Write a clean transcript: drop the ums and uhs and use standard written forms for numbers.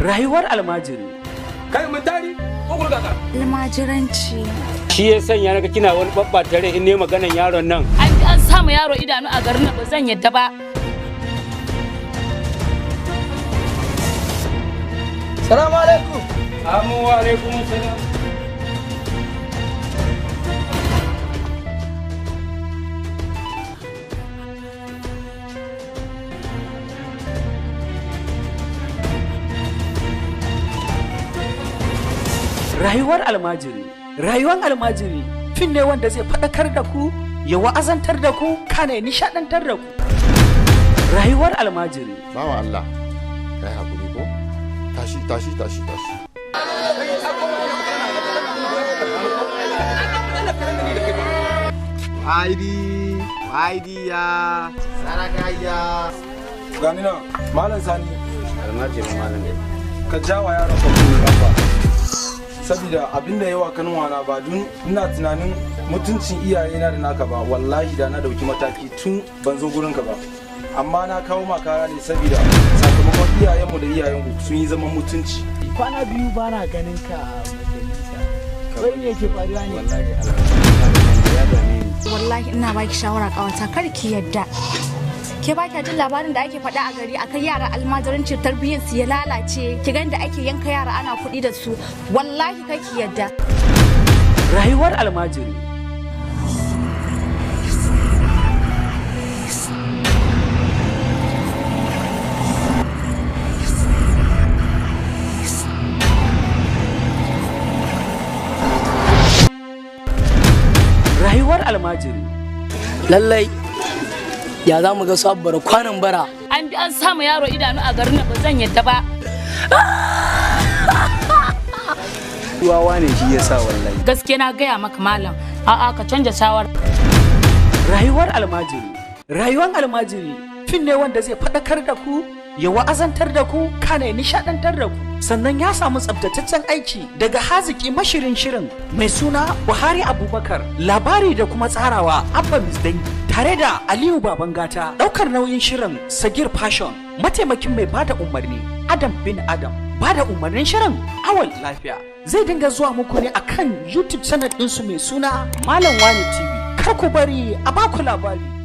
Rayuwar almajiri. Kai mun tari ko gurgaka? Almajiranci. Shi ya sanya naga kina wani babba tare in ne maganan yaron nan. An samu yaro idanu a garin nan ba zan yadda ba. Salamu alaikum. Amu wa alaikum salam. Rayuwar almajiri. Rayuwar almajiri fin ne wanda zai faɗakar da ku, ya wa'azantar da ku, kana ya nishaɗantar da ku. Rayuwar almajiri. Bawa Allah, kai haƙuri ko? Tashi. Aidi ya sarakaya. Gani na, Malam Sani. Almajiri malam ne. Ka jawa yaron ka kuma rafa. Saboda abinda yawa kanuwana ba dun ina tunanin mutuncin iyayena da naka ba, wallahi da na dauki mataki tun ban zo gurin ka ba. Amma na kawo ma kaya ne saboda sakamakon iyayenmu da iyayenku sun yi zaman mutunci. Kwana biyu ba na ganin ka a majalisa. Wai me yake faruwa ne? Wallahi ina baki shawara kawata kar ki yadda. Ke ba jin labarin da ake faɗa a gari akan yara almajiranci tarbiyyar su ya lalace, ki ga da ake yanka yara ana kuɗi da su. Wallahi kar ki yadda. Rayuwar almajiri. Rayuwar almajiri. Lallai ya za mu ga sabuwar kwanan bara. An samu yaro idanu a garin nan ba zan yadda ba. Wawa ne shi yasa wallahi. Gaske na gaya maka malam. A'a ka canja shawara. Rayuwar almajiri. Rayuwar almajiri fin ne wanda zai faɗakar da ku, ya wa'azantar da ku, kana ya nishaɗantar da ku. Sannan ya samu tsabtataccen aiki daga haziki mashirin shirin mai suna Buhari Abubakar, labari da kuma tsarawa Abba Misdangi, tare da Aliyu Babangata, ɗaukar nauyin shirin Sagir Fashion, mataimakin mai bada umarni Adam bin Adam, bada umarnin shirin Awal Lafiya. Zai dinga zuwa muku ne akan YouTube channel ɗinsu mai suna Malam Wani TV. Kar ku bari a baku labari.